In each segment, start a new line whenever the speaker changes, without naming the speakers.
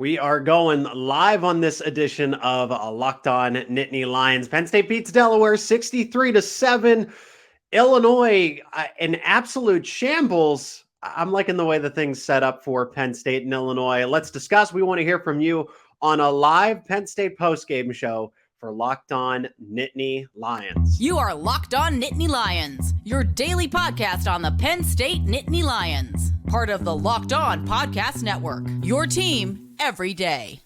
We are going live on this edition of Locked On Nittany Lions. Penn State beats Delaware 63-7. Illinois, an absolute shambles. I'm liking the way the thing's set up for Penn State and Illinois. Let's discuss. We want to hear from you on a live Penn State postgame show for Locked On Nittany Lions.
You are Locked On Nittany Lions, your daily podcast on the Penn State Nittany Lions. Part of the Locked On Podcast Network, your team every day.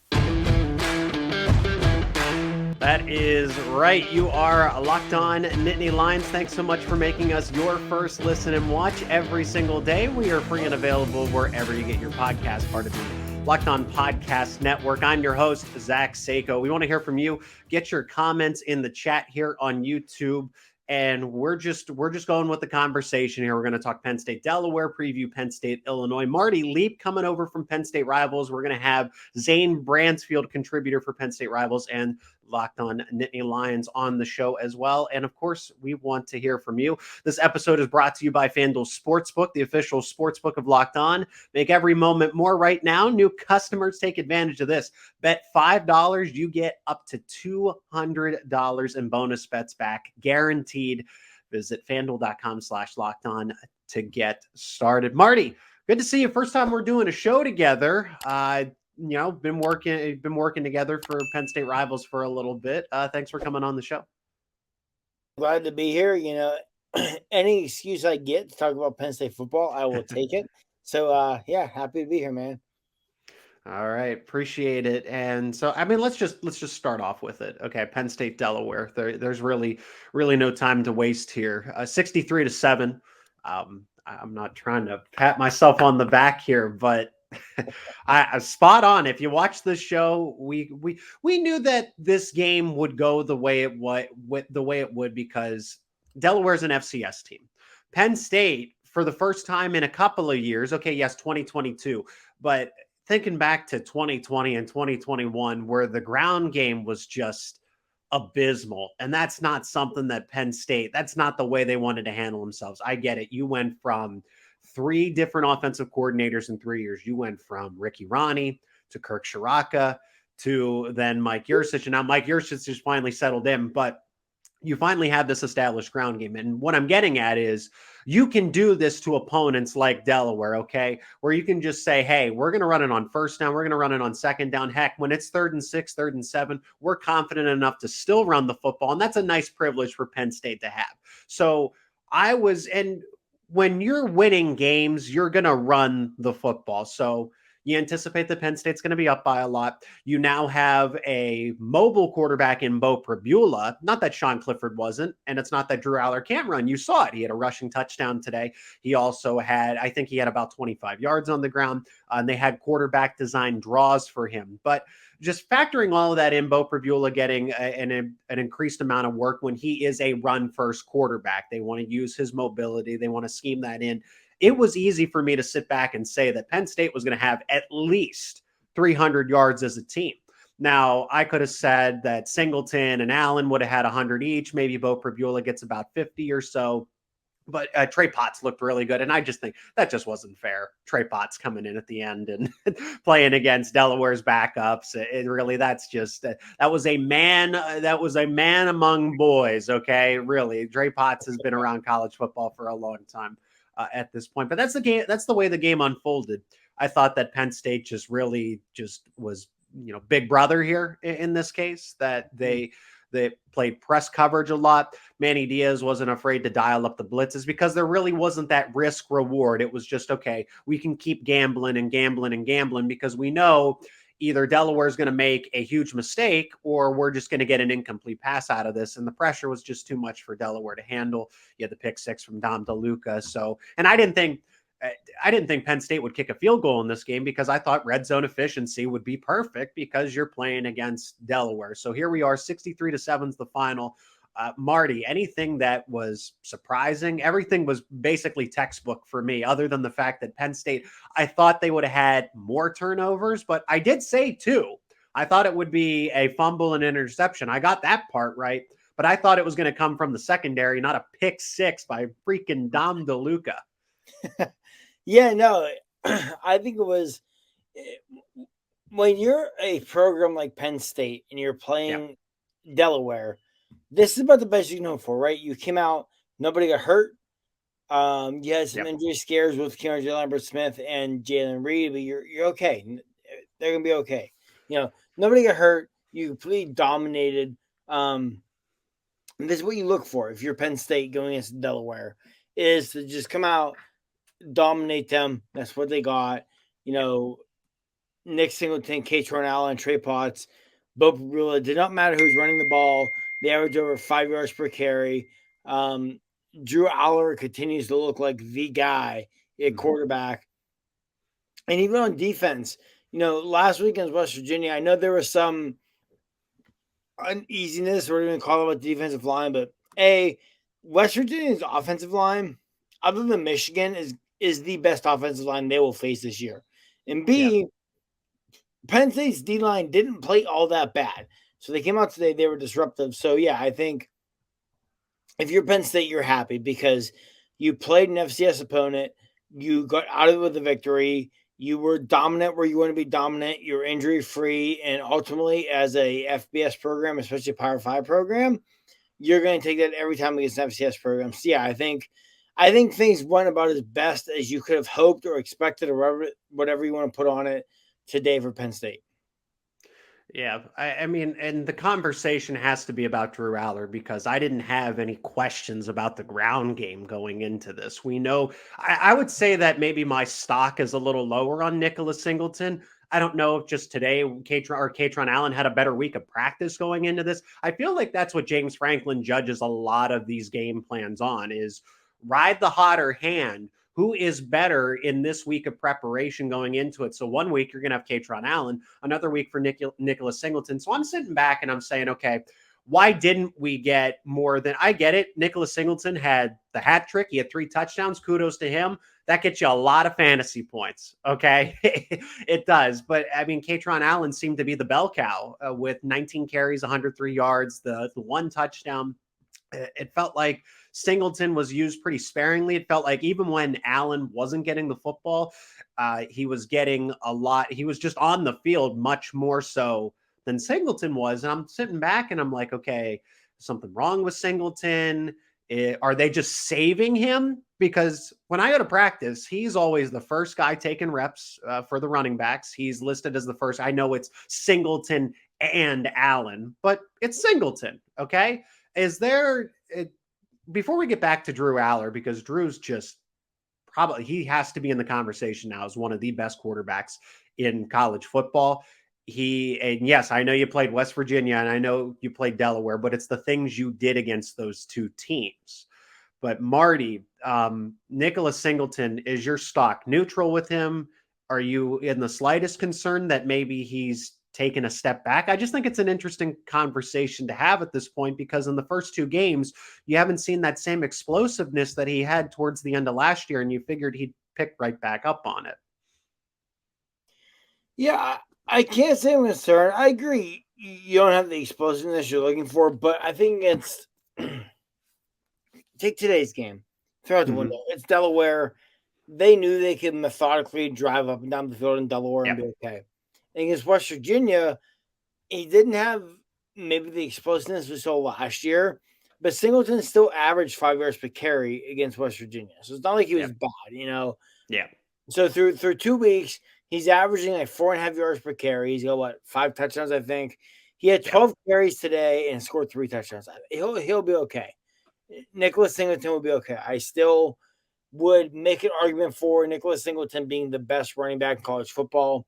That is right. You are Locked On Nittany Lions. Thanks so much for making us your first listen and watch every single day. We are free and available wherever you get your podcast, part of the Locked On Podcast Network. I'm your host, Zach Seyko. We want to hear from you. Get your comments in the chat here on YouTube. And we're just going with the conversation here. We're going to talk Penn State, Delaware, preview Penn State, Illinois. Marty Leap coming over from Penn State Rivals. We're going to have Zane, Brancefield, contributor for Penn State Rivals, and Locked On Nittany Lions on the show as well. And of course, we want to hear from you. This episode is brought to you by FanDuel Sportsbook, the official sportsbook of Locked On. Make every moment more right now. New customers, take advantage of this. Bet $5, you get up to $200 in bonus bets back, guaranteed. Visit FanDuel.com/LockedOn to get started. Marty, good to see you. First time we're doing a show together. Been working together for Penn State Rivals for a little bit. Thanks for coming on the show.
Glad to be here. Any excuse I get to talk about Penn State football, I will take it. So, happy to be here, man.
All right, appreciate it. And so, let's just start off with it. Okay, Penn State, Delaware. There's really no time to waste here. 63-7. I'm not trying to pat myself on the back here, but I spot on. If you watch this show, we knew that this game would go the way it would because Delaware's an FCS team. Penn State, for the first time in a couple of years, okay, yes, 2022, but thinking back to 2020 and 2021, where the ground game was just abysmal, and that's not something that Penn State, that's not the way they wanted to handle themselves. I get it. You went from 3 different offensive coordinators in 3 years. You went from Ricky Ronnie to Kirk Shiraka to then Mike Yurcich. And now Mike Yurcich just finally settled in, but you finally have this established ground game. And what I'm getting at is you can do this to opponents like Delaware, okay, where you can just say, hey, we're going to run it on first down. We're going to run it on second down. Heck, when it's 3rd and 6, 3rd and 7, we're confident enough to still run the football. And that's a nice privilege for Penn State to have. So when you're winning games, you're going to run the football. So you anticipate that Penn State's going to be up by a lot. You now have a mobile quarterback in Bo Pribula. Not that Sean Clifford wasn't, and it's not that Drew Allar can't run. You saw it. He had a rushing touchdown today. He also had, I think he had about 25 yards on the ground, and they had quarterback design draws for him. But just factoring all of that in, Bo Pribula getting an increased amount of work when he is a run-first quarterback. They want to use his mobility. They want to scheme that in. It was easy for me to sit back and say that Penn State was going to have at least 300 yards as a team. Now, I could have said that Singleton and Allen would have had 100 each. Maybe Bo Pribula gets about 50 or so. But Trey Potts looked really good, and I just think that just wasn't fair. Trey Potts coming in at the end and playing against Delaware's backups. That was a man among boys. Okay, really, Trey Potts has been around college football for a long time at this point. But that's the game. That's the way the game unfolded. I thought that Penn State just was big brother here in this case. That they played press coverage a lot. Manny Diaz wasn't afraid to dial up the blitzes because there really wasn't that risk reward. It was just, okay, we can keep gambling and gambling and gambling because we know either Delaware is going to make a huge mistake or we're just going to get an incomplete pass out of this. And the pressure was just too much for Delaware to handle. You had the pick 6 from Dom DeLuca. And I didn't think Penn State would kick a field goal in this game because I thought red zone efficiency would be perfect because you're playing against Delaware. So here we are, 63-7 is the final. Marty, anything that was surprising? Everything was basically textbook for me, other than the fact that Penn State, I thought they would have had more turnovers, but I did say 2. I thought it would be a fumble and interception. I got that part right, but I thought it was going to come from the secondary, not a pick 6 by freaking Dom DeLuca.
Yeah, no, I think it was when you're a program like Penn State and you're playing Delaware, this is about the best you can hope for, right? You came out, nobody got hurt. You had some injury scares with Keandre Lambert-Smith and Jalen Reed, but you're okay. They're gonna be okay. Nobody got hurt. You completely dominated. And this is what you look for if you're Penn State going against Delaware, is to just come out, dominate them. That's what they got. Nick Singleton, Katron Allen, Trey Potts, both really did not matter who's running the ball. They averaged over 5 yards per carry. Drew Allar continues to look like the guy at quarterback. And even on defense, last week against West Virginia, I know there was some uneasiness, or even call it the defensive line, but West Virginia's offensive line, other than Michigan, is the best offensive line they will face this year. And B, Penn State's D-line didn't play all that bad. So they came out today, they were disruptive. So, yeah, I think if you're Penn State, you're happy because you played an FCS opponent. You got out of it with a victory. You were dominant where you want to be dominant. You're injury-free. And ultimately, as a FBS program, especially a Power 5 program, you're going to take that every time against an FCS program. So, yeah, I think things went about as best as you could have hoped or expected, or whatever you want to put on it today for Penn State.
Yeah, I mean, and the conversation has to be about Drew Allar because I didn't have any questions about the ground game going into this. We know, I would say that maybe my stock is a little lower on Nicholas Singleton. I don't know if just today Katron Allen had a better week of practice going into this. I feel like that's what James Franklin judges a lot of these game plans on, is ride the hotter hand. Who is better in this week of preparation going into it? So 1 week you're going to have Katron Allen, another week for Nicholas Singleton. So I'm sitting back and I'm saying, okay, why didn't we get more than, I get it. Nicholas Singleton had the hat trick. He had 3 touchdowns. Kudos to him. That gets you a lot of fantasy points. Okay. It does. But I mean, Katron Allen seemed to be the bell cow with 19 carries, 103 yards, the 1 touchdown. It felt like Singleton was used pretty sparingly. It felt like even when Allen wasn't getting the football, he was getting a lot. He was just on the field much more so than Singleton was. And I'm sitting back and I'm like, okay, something wrong with Singleton. Are they just saving him? Because when I go to practice, he's always the first guy taking reps for the running backs. He's listed as the first. I know it's Singleton and Allen, but it's Singleton. Okay. Is there, before we get back to Drew Allar, because Drew's just probably, he has to be in the conversation now as one of the best quarterbacks in college football. And yes, I know you played West Virginia and I know you played Delaware, but it's the things you did against those 2 teams. But Marty, Nicholas Singleton, is your stock neutral with him? Are you in the slightest concern that maybe he's taken a step back? I just think it's an interesting conversation to have at this point, because in the first 2 games, you haven't seen that same explosiveness that he had towards the end of last year, and you figured he'd pick right back up on it.
Yeah, I can't say I'm concerned. I agree. You don't have the explosiveness you're looking for, but I think it's take today's game. Throw out the window. It's Delaware. They knew they could methodically drive up and down the field in Delaware and be okay. And against West Virginia, he didn't have maybe the explosiveness we saw last year, but Singleton still averaged 5 yards per carry against West Virginia. So it's not like he was bad,
Yeah.
So through 2 weeks, he's averaging like 4.5 yards per carry. He's got 5 touchdowns, I think. He had 12 carries today and scored 3 touchdowns. He'll be okay. Nicholas Singleton will be okay. I still would make an argument for Nicholas Singleton being the best running back in college football.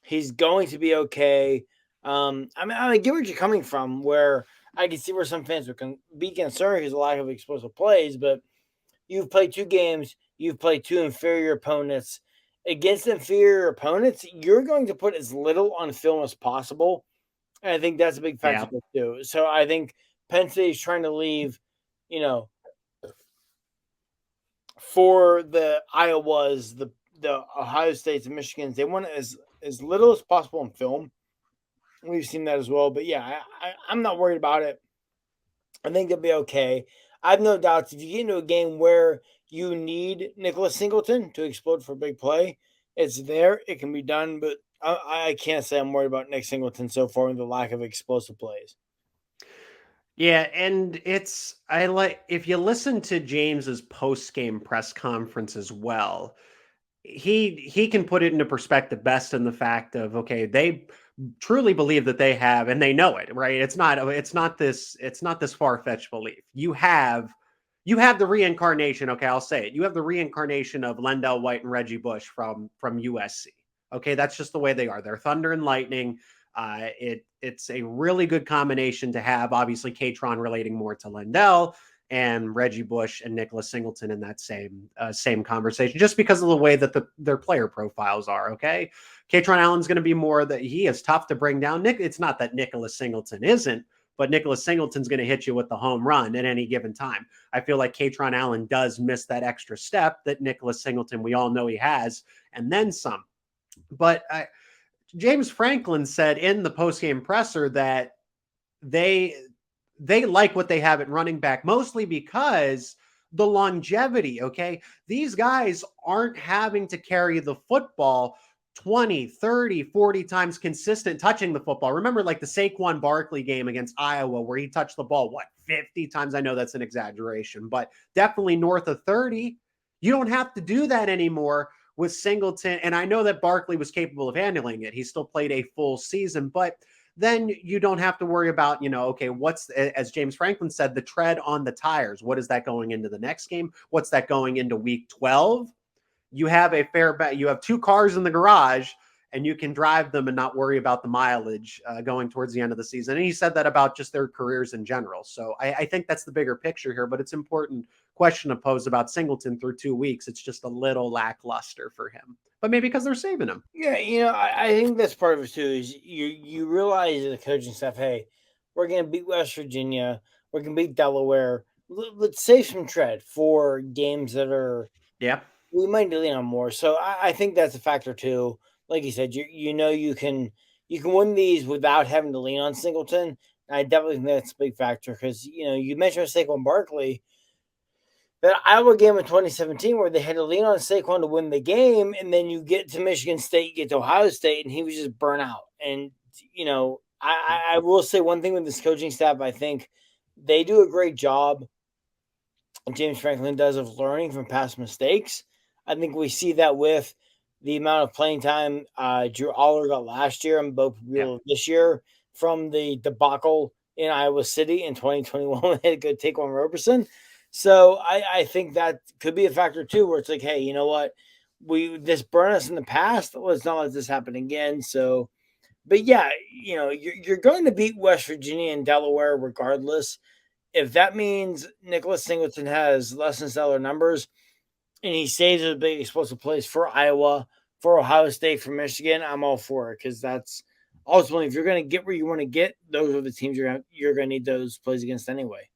He's going to be okay. I get where you're coming from, where I can see where some fans would be concerned because of lack of explosive plays, but you've played 2 games. You've played 2 inferior opponents. Against inferior opponents, you're going to put as little on film as possible. And I think that's a big factor too. So I think Penn State is trying to leave, for the Iowas, the Ohio States and Michigans, they want as little as possible in film. We've seen that as well. But yeah, I'm not worried about it. I think they'll be okay. I have no doubts if you get into a game where you need Nicholas Singleton to explode for a big play, it's there. It can be done. But I can't say I'm worried about Nick Singleton so far with the lack of explosive plays.
Yeah, and if you listen to James's post-game press conference as well, he can put it into perspective best in the fact of, okay, they truly believe that they have, and they know it, right? It's not this far-fetched belief. You have the reincarnation. Okay, I'll say it. You have the reincarnation of Lendell White and Reggie Bush from USC. Okay, that's just the way they are. They're thunder and lightning. It's a really good combination to have. Obviously, Katron relating more to Lendell, and Reggie Bush and Nicholas Singleton in that same conversation, just because of the way that their player profiles are. Okay, Katron Allen's going to be more that he is tough to bring down. It's not that Nicholas Singleton isn't, but Nicholas Singleton's going to hit you with the home run at any given time. I feel like Katron Allen does miss that extra step that Nicholas Singleton, we all know he has, and then some. But James Franklin said in the postgame presser that they like what they have at running back, mostly because the longevity. Okay, these guys aren't having to carry the football 20, 30, 40 times consistent touching the football. Remember, like the Saquon Barkley game against Iowa, where he touched the ball, 50 times? I know that's an exaggeration, but definitely north of 30. You don't have to do that anymore with Singleton. And I know that Barkley was capable of handling it. He still played a full season, but then you don't have to worry about, okay, as James Franklin said, the tread on the tires. What is that going into the next game? What's that going into week 12? You have you have two cars in the garage, and you can drive them and not worry about the mileage going towards the end of the season. And he said that about just their careers in general. So I think that's the bigger picture here, but it's an important question to pose about Singleton through 2 weeks. It's just a little lackluster for him, but maybe because they're saving him.
Yeah, I think that's part of it too. Is you realize as a coaching staff, hey, we're gonna beat West Virginia, we're gonna beat Delaware. Let's save some tread for games that are we might lean on more. So I think that's a factor too. Like you said, you can win these without having to lean on Singleton. I definitely think that's a big factor because you mentioned Saquon Barkley. That Iowa game in 2017 where they had to lean on Saquon to win the game, and then you get to Michigan State, you get to Ohio State, and he was just burnt out. And, I will say one thing with this coaching staff, I think they do a great job, James Franklin does, of learning from past mistakes. I think we see that with the amount of playing time Drew Allar got last year and Bo this year from the debacle in Iowa City in 2021 when they had to go take on Roberson. So I think that could be a factor too, where it's like, hey, you know what? This burned us in the past. Let's not let this happen again. So, but yeah, you're going to beat West Virginia and Delaware regardless. If that means Nicholas Singleton has less than stellar numbers and he saves a big explosive plays for Iowa, for Ohio State, for Michigan, I'm all for it because that's ultimately, if you're going to get where you want to get, those are the teams you're going to need those plays against anyway.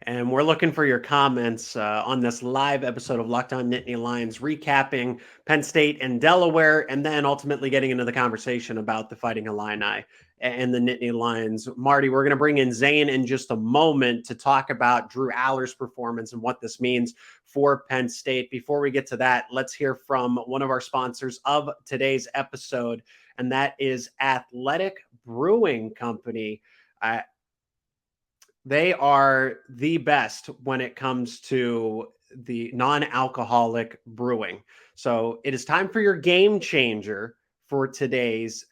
And we're looking for your comments on this live episode of Locked On Nittany Lions, recapping Penn State and Delaware, and then ultimately getting into the conversation about the Fighting Illini and the Nittany Lions. Marty, we're going to bring in Zane in just a moment to talk about Drew Allar's performance and what this means for Penn State. Before we get to that, let's hear from one of our sponsors of today's episode, and that is Athletic Brewing Company. They are the best when it comes to the non-alcoholic brewing. So it is time for your game changer for today's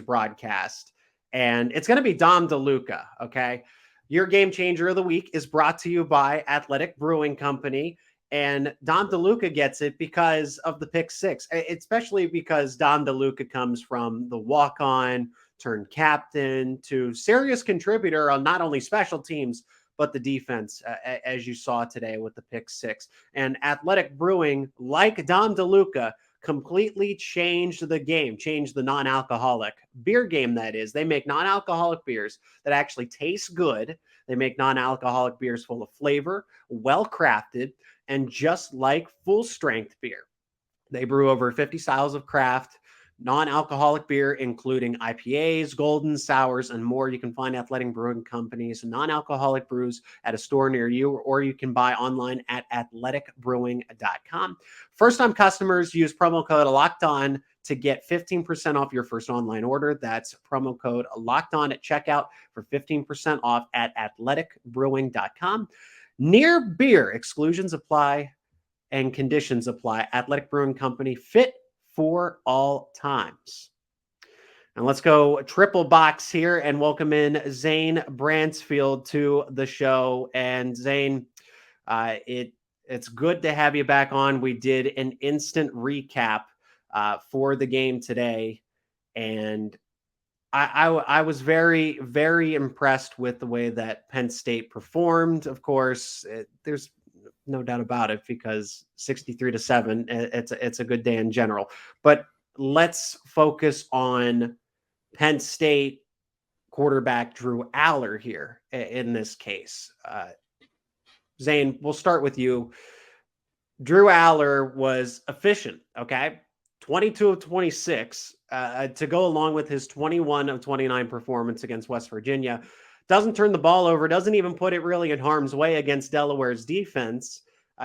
broadcast. And it's going to be Dom DeLuca. Okay. Your game changer of the week is brought to you by Athletic Brewing Company. And Dom DeLuca gets it because of the pick six, especially because Dom DeLuca comes from the walk-on turned captain to serious contributor on not only special teams, but the defense, as you saw today with the pick six. And Athletic Brewing, like Dom DeLuca, completely changed the game, changed the non-alcoholic beer game, that is. They make non-alcoholic beers that actually taste good. They make non-alcoholic beers full of flavor, well-crafted, and just like full-strength beer. They brew over 50 styles of craft non-alcoholic beer, including IPAs, golden sours, and more. You can find Athletic Brewing Company's non-alcoholic brews at a store near you, or you can buy online at athleticbrewing.com. First-time customers use promo code LOCKEDON to get 15% off your first online order. That's promo code LOCKEDON at checkout for 15% off at athleticbrewing.com. Near beer, exclusions apply and conditions apply. Athletic Brewing Company, fit for all times. And let's go triple box here and welcome in Zane Brancefield to the show. And Zane, it's good to have you back on. We did an instant recap for the game today, and I was very, very impressed with the way that Penn State performed. Of course, there's no doubt about it, because 63-7, it's a good day in general. But let's focus on Penn State quarterback Drew Allar here in this case. Zane, we'll start with you. Drew Allar was efficient, okay? 22 of 26 to go along with his 21 of 29 performance against West Virginia. Doesn't turn the ball over, doesn't even put it really in harm's way against Delaware's defense.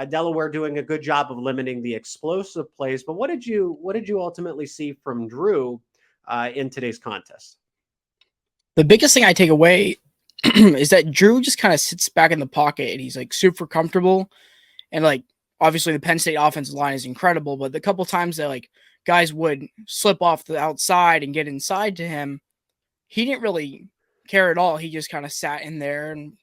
Delaware doing a good job of limiting the explosive plays. But what did you ultimately see from Drew in today's contest?
The biggest thing I take away is that Drew just kind of sits back in the pocket and he's like super comfortable. And like, obviously the Penn State offensive line is incredible, but the couple times that like guys would slip off the outside and get inside to him, he didn't really care at all. He just kind of sat in there and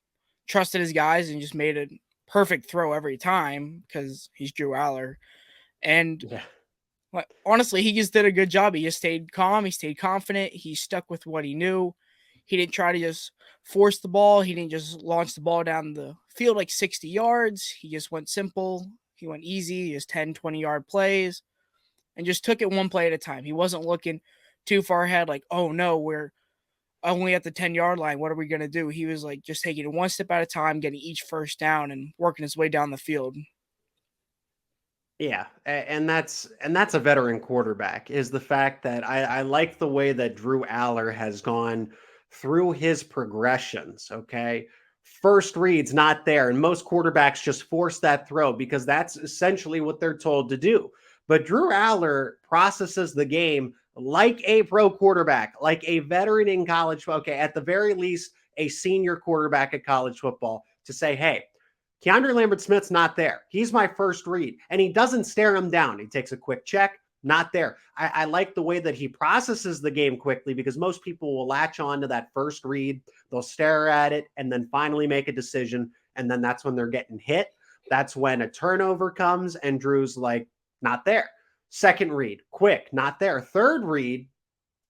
trusted his guys and just made a perfect throw every time because he's Drew Allar. And honestly, he just did a good job. He just stayed calm. He stayed confident. He stuck with what he knew. He didn't try to just force the ball. He didn't just launch the ball down the field like 60 yards. He just went simple. He went easy, just 10, 20-yard plays, and just took it one play at a time. He wasn't looking too far ahead like, oh, no, we're only at the 10-yard line. What are we going to do? He was like just taking it one step at a time, getting each first down and working his way down the field.
Yeah, and that's a veteran quarterback, is the fact that I like the way that Drew Allar has gone through his progressions, okay? First read's not there, and most quarterbacks just force that throw because that's essentially what they're told to do. But Drew Allar processes the game like a pro quarterback, like a veteran in college, okay, at the very least, a senior quarterback at college football, to say, hey, Keandre Lambert-Smith's not there. He's my first read. And he doesn't stare him down. He takes a quick check, not there. I like the way that he processes the game quickly, because most people will latch on to that first read. They'll stare at it and then finally make a decision. And then that's when they're getting hit. That's when a turnover comes and Drew's like, not there. Second read, quick, not there. Third read,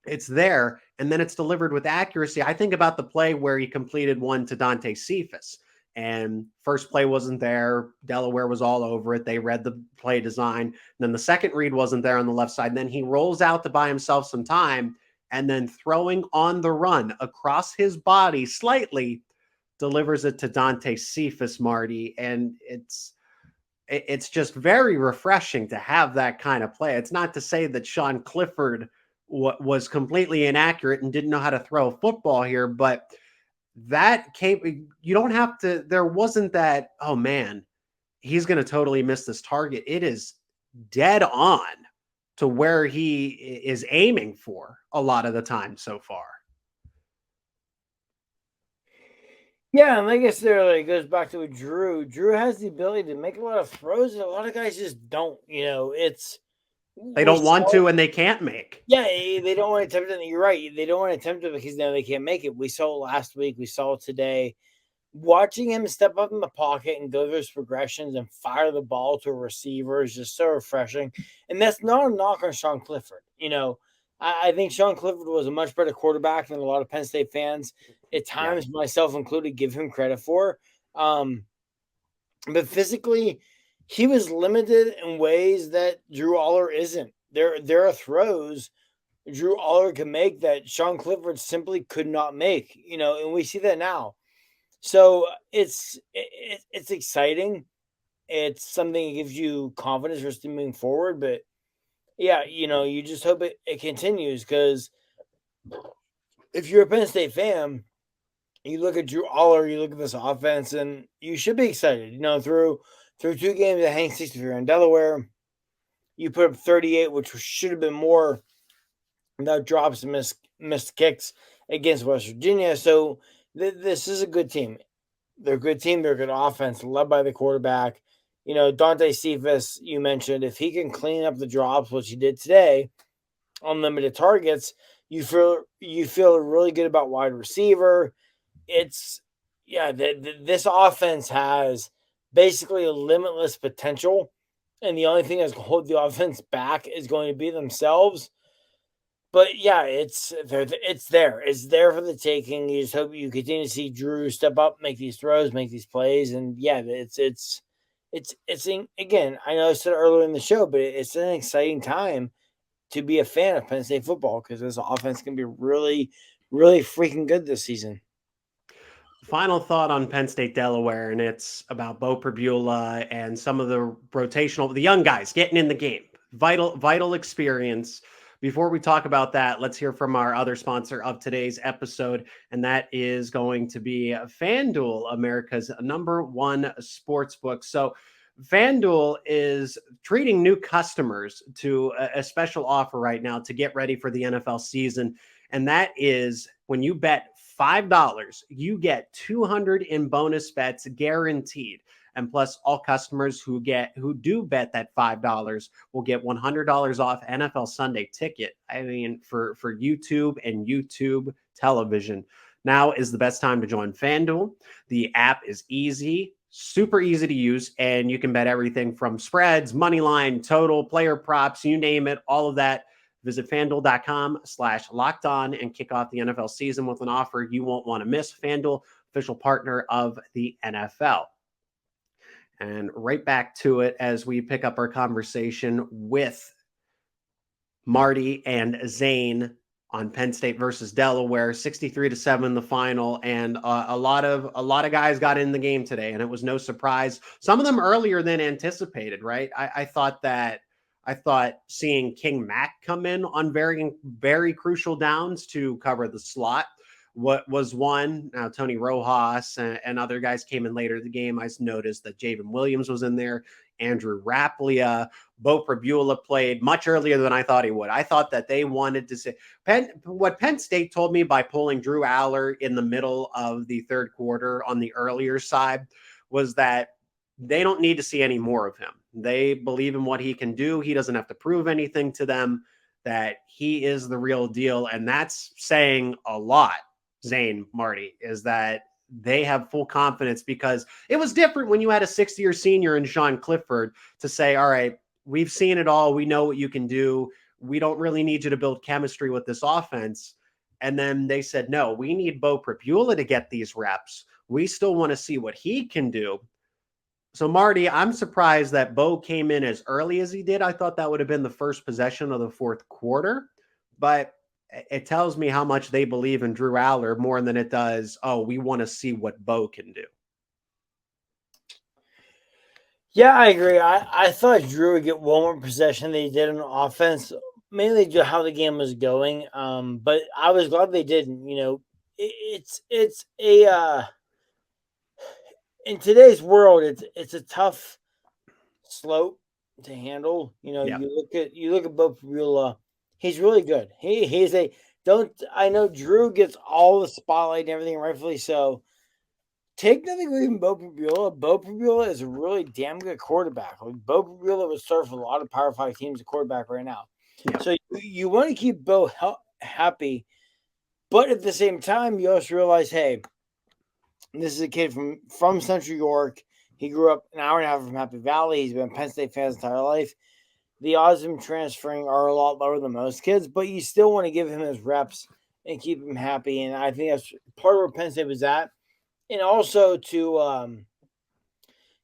it's there. And then it's delivered with accuracy. I think about the play where he completed one to Dante Cephas. And first play wasn't there. Delaware was all over it. They read the play design. And then the second read wasn't there on the left side. And then he rolls out to buy himself some time, and then throwing on the run across his body slightly, delivers it to Dante Cephas, Marty. And it's just very refreshing to have that kind of play. It's not to say that Sean Clifford was completely inaccurate and didn't know how to throw a football here, but that came, you don't have to, there wasn't that, oh man, he's going to totally miss this target. It is dead on to where he is aiming for a lot of the time so far.
Yeah, and like I said earlier, it goes back to Drew. Drew has the ability to make a lot of throws, and a lot of guys just don't.
They don't want to, and they can't make.
Yeah, they don't want to attempt it. You're right. They don't want to attempt it because now they can't make it. We saw it last week. We saw it today. Watching him step up in the pocket and go through his progressions and fire the ball to a receiver is just so refreshing. And that's not a knock on Sean Clifford. I think Sean Clifford was a much better quarterback than a lot of Penn State fans, at times, myself included, give him credit for. But physically, he was limited in ways that Drew Allar isn't. There are throws Drew Allar can make that Sean Clifford simply could not make, and we see that now. So it's exciting. It's something that gives you confidence for moving forward. But yeah, you just hope it continues, because if you're a Penn State fan, you look at Drew Allar, you look at this offense, and you should be excited. Through 2 games at Hank 63 on Delaware, you put up 38, which should have been more without drops and missed kicks against West Virginia. So this is a good team. They're a good team. They're a good offense, led by the quarterback. Dante Cephas, you mentioned, if he can clean up the drops, which he did today on limited targets, you feel really good about wide receiver. It's this offense has basically a limitless potential, and the only thing that's going to hold the offense back is going to be themselves. But yeah, it's there. It's there for the taking. You just hope you continue to see Drew step up, make these throws, make these plays, and yeah, it's again. I know I said earlier in the show, but it's an exciting time to be a fan of Penn State football, because this offense can be really, really freaking good this season.
Final thought on Penn State Delaware, and it's about Bo Pribula and some of the young guys getting in the game. Vital experience. Before we talk about that, let's hear from our other sponsor of today's episode, and that is going to be FanDuel, America's #1 sportsbook. So FanDuel is treating new customers to a special offer right now to get ready for the NFL season, and that is when you bet $5, you get 200 in bonus bets guaranteed. And plus, all customers who do bet that $5 will get $100 off NFL Sunday ticket. I mean, for YouTube and YouTube television. Now is the best time to join FanDuel. The app is easy, super easy to use, and you can bet everything from spreads, money line, total, player props, you name it, all of that. Visit FanDuel.com/lockedon and kick off the NFL season with an offer you won't want to miss. FanDuel, official partner of the NFL. And right back to it as we pick up our conversation with Marty and Zane on Penn State versus Delaware, 63-7 the final, and a lot of guys got in the game today, and it was no surprise. Some of them earlier than anticipated, right? I thought seeing King Mack come in on very, very crucial downs to cover the slot what was one. Now, Tony Rojas and other guys came in later in the game. I noticed that Javen Williams was in there, Andrew Raplia, Bo Pribula played much earlier than I thought he would. I thought that they wanted to say what Penn State told me by pulling Drew Allar in the middle of the third quarter on the earlier side was that they don't need to see any more of him. They believe in what he can do. He doesn't have to prove anything to them, that he is the real deal. And that's saying a lot, Zane, Marty, is that they have full confidence, because it was different when you had a 6-year senior in Sean Clifford to say, all right, we've seen it all. We know what you can do. We don't really need you to build chemistry with this offense. And then they said, no, we need Bo Pribula to get these reps. We still want to see what he can do. So, Marty, I'm surprised that Bo came in as early as he did. I thought that would have been the first possession of the fourth quarter, but it tells me how much they believe in Drew Allar more than it does, oh, we want to see what Bo can do.
Yeah, I agree. I thought Drew would get one more possession than he did on offense, mainly due to how the game was going. But I was glad they didn't. It's a in today's world, it's a tough slope to handle.
Yeah.
You look at Bo Pribula. He's really good. I know Drew gets all the spotlight and everything, rightfully so. Take nothing away from Bo Pribula. Bo Pribula is a really damn good quarterback. Bo Pribula would start for a lot of Power 5 teams at quarterback right now. Yeah. So you want to keep Bo happy, but at the same time, you also realize, hey, this is a kid from Central York. He grew up an hour and a half from Happy Valley. He's been a Penn State fan his entire life. The odds of him transferring are a lot lower than most kids, but you still want to give him his reps and keep him happy. And I think that's part of where Penn State was at. And also to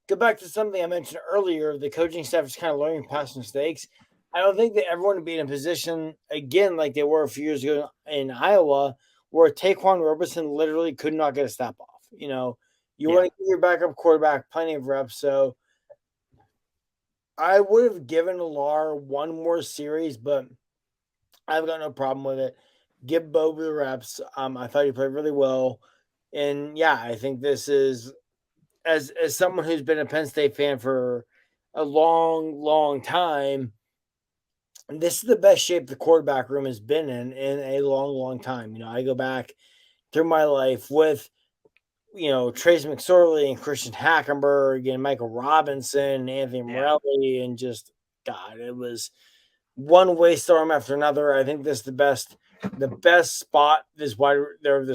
go back to something I mentioned earlier, the coaching staff is kind of learning past mistakes. I don't think that everyone would be in a position, again, like they were a few years ago in Iowa, where Taquan Roberson literally could not get a step off. You want to give your backup quarterback plenty of reps. So I would have given Allar one more series, but I've got no problem with it. Give Bo the reps. I thought he played really well. And yeah, I think this is as someone who's been a Penn State fan for a long, long time, this is the best shape the quarterback room has been in a long, long time. I go back through my life with Trace McSorley and Christian Hackenberg and Michael Robinson, Anthony Morelli, and just God, it was one way storm after another. I think this is the best spot this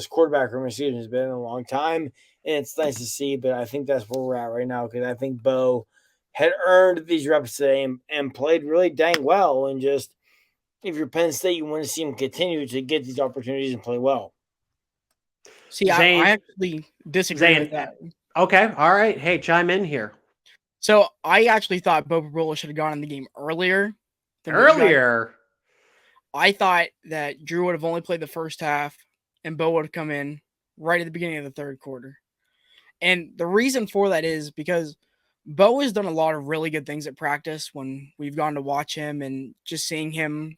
quarterback room season has been in a long time, and it's nice to see. But I think that's where we're at right now because I think Bo had earned these reps today and played really dang well. And just if you're Penn State, you want to see him continue to get these opportunities and play well.
See,
Zane,
I actually disagree with that.
Okay, all right. Hey, chime in here.
So I actually thought Bo Prabula should have gone in the game earlier. I thought that Drew would have only played the first half and Bo would have come in right at the beginning of the third quarter. And the reason for that is because Bo has done a lot of really good things at practice when we've gone to watch him, and just seeing him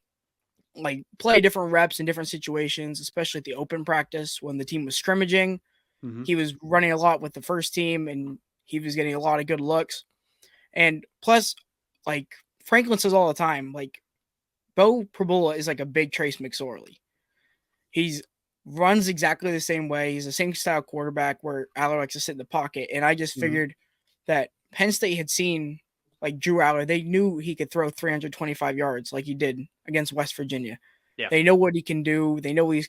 like play different reps in different situations, especially at the open practice when the team was scrimmaging. Mm-hmm. He was running a lot with the first team and he was getting a lot of good looks. And plus, like Franklin says all the time, like Bo Prabula is like a big Trace McSorley. He's runs exactly the same way. He's the same style quarterback where Allar likes to sit in the pocket. And I just figured that Penn State had seen like Drew Allar. They knew he could throw 325 yards like he did against West Virginia. Yeah. They know what he can do. They know he's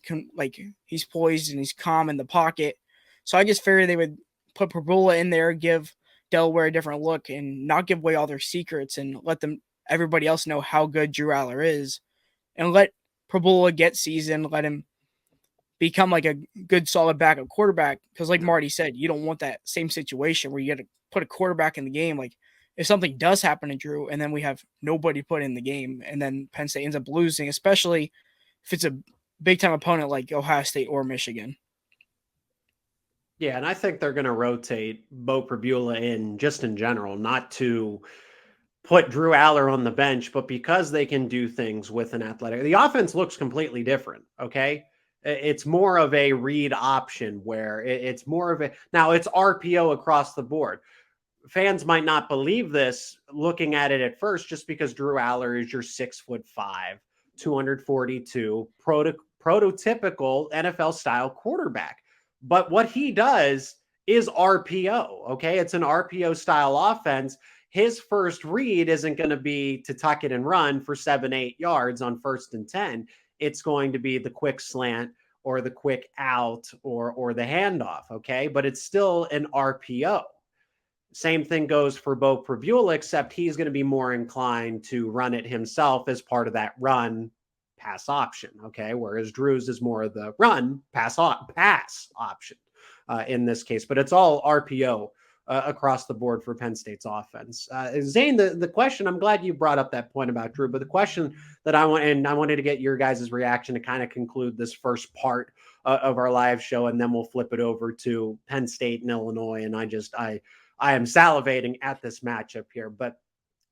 poised and he's calm in the pocket. So I just figured they would put Prabula in there, give Delaware a different look and not give away all their secrets and let everybody else know how good Drew Allar is, and let Prabula get seasoned, let him become like a good solid backup quarterback. Because like Marty said, you don't want that same situation where you got to put a quarterback in the game. Like if something does happen to Drew and then we have nobody put in the game and then Penn State ends up losing, especially if it's a big time opponent like Ohio State or Michigan.
Yeah, and I think they're going to rotate Bo Prabula in just in general, not to put Drew Allar on the bench, but because they can do things with an athletic. The offense looks completely different, okay? It's more of a read option where it's more of a – now it's RPO across the board. Fans might not believe this looking at it at first just because Drew Allar is your 6'5", 242, prototypical NFL-style quarterback. But what he does is RPO, okay? It's an RPO-style offense. His first read isn't going to be to tuck it and run for 7-8 yards on 1st and 10. It's going to be the quick slant or the quick out or the handoff, okay? But it's still an RPO. Same thing goes for Bo Prabula, except he's going to be more inclined to run it himself as part of that run pass option, okay? Whereas Drew's is more of the run pass option in this case. But it's all RPO across the board for Penn State's offense. Zane, the question, I'm glad you brought up that point about Drew, but the question that I wanted to get your guys' reaction to kind of conclude this first part of our live show, and then we'll flip it over to Penn State and Illinois. And I am salivating at this matchup here. But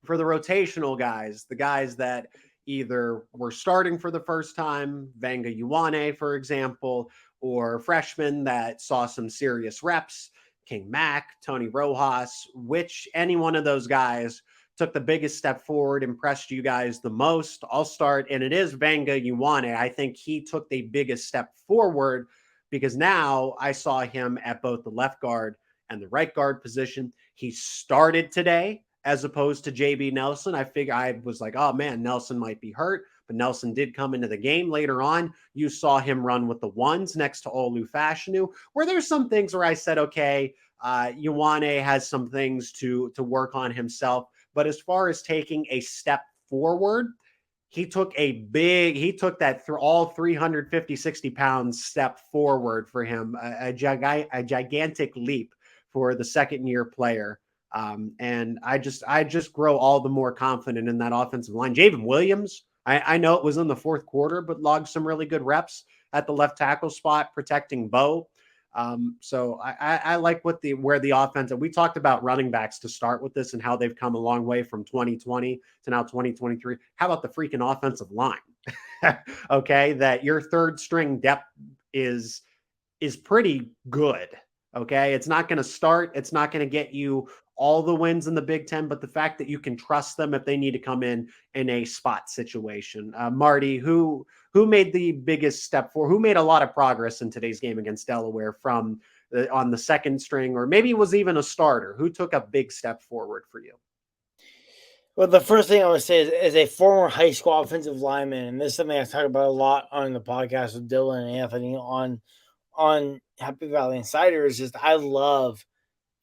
for the rotational guys, the guys that either were starting for the first time, Vanga Ioane, for example, or freshmen that saw some serious reps, King Mack, Tony Rojas, which any one of those guys took the biggest step forward, impressed you guys the most? I'll start, and it is Vanga Ioane. I think he took the biggest step forward because now I saw him at both the left guard and the right guard position. He started today as opposed to JB Nelson. I was like, oh man, Nelson might be hurt, but Nelson did come into the game later on. You saw him run with the ones next to Olu Fashanu, where there's some things where I said, okay, Ioane has some things to work on himself. But as far as taking a step forward, he took that through all 350, 60 pounds step forward for him, a gigantic leap for the second-year player. And I just grow all the more confident in that offensive line. Javen Williams, I know it was in the fourth quarter, but logged some really good reps at the left tackle spot, protecting Bo. So I like where the offense, and we talked about running backs to start with this and how they've come a long way from 2020 to now 2023. How about the freaking offensive line? Okay, that your third string depth is pretty good. Okay, it's not going to start. It's not going to get you all the wins in the Big Ten, but the fact that you can trust them if they need to come in a spot situation. Marty, who made the biggest step forward? Who made a lot of progress in today's game against Delaware from on the second string, or maybe it was even a starter? Who took a big step forward for you?
Well, the first thing I would say is, as a former high school offensive lineman, and this is something I talk about a lot on the podcast with Dylan and Anthony on Happy Valley Insider, is just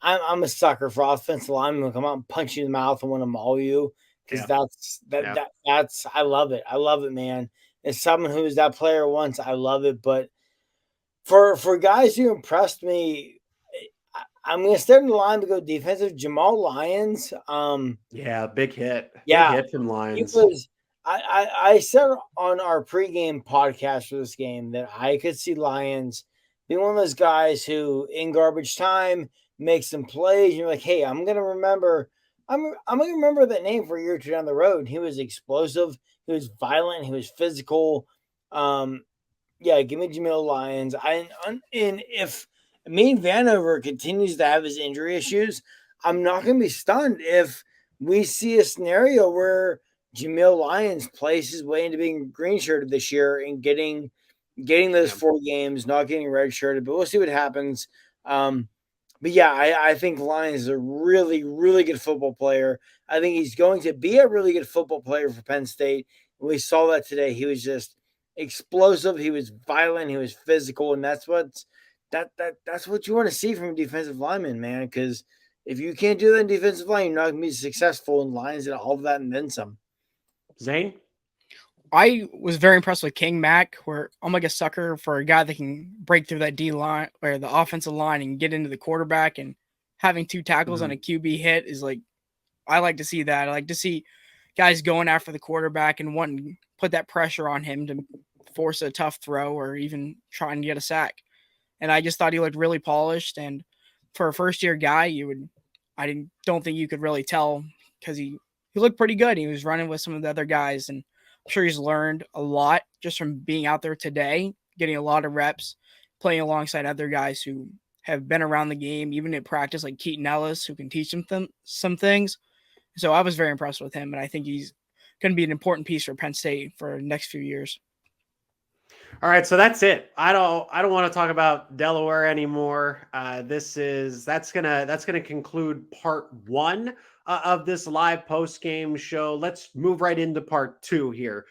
I'm a sucker for offensive linemen who come out and punch you in the mouth and want to maul you, because that's I love it. I love it, man. As someone who was that player once, I love it. But for guys who impressed me, I'm going to start in the line to go defensive. Jamal Lyons.
Yeah, big hit.
Yeah,
big hit from Lyons.
I said on our pregame podcast for this game that I could see Lyons being one of those guys who, in garbage time, makes some plays. And you're like, hey, I'm gonna remember that name for a year or two down the road. He was explosive. He was violent. He was physical. Yeah, give me Jamal Lyons. And if Mean Vanover continues to have his injury issues, I'm not going to be stunned if we see a scenario where Jamil Lyons plays his way into being green shirted this year and getting those 4 games, not getting red shirted. But we'll see what happens. But yeah, I think Lyons is a really, really good football player. I think he's going to be a really good football player for Penn State. We saw that today. He was just explosive. He was violent. He was physical, and that's what you want to see from a defensive lineman, man. Because if you can't do that in defensive line, you're not going to be successful. And Lyons did all of that and then some.
Zane?
I was very impressed with King Mack, where I'm like a sucker for a guy that can break through that D line or the offensive line and get into the quarterback, and having 2 tackles on a QB hit is like, I like to see that. I like to see guys going after the quarterback and wanting to put that pressure on him to force a tough throw or even trying to get a sack. And I just thought he looked really polished. And for a first-year guy, don't think you could really tell, because he looked pretty good. He was running with some of the other guys, and I'm sure he's learned a lot just from being out there today, getting a lot of reps, playing alongside other guys who have been around the game, even at practice, like Keaton Ellis, who can teach him some things. So I was very impressed with him, and I think he's going to be an important piece for Penn State for the next few years.
All right, so that's it. I don't want to talk about Delaware anymore. That's gonna conclude part 1 of this live post game show. Let's move right into part 2 here.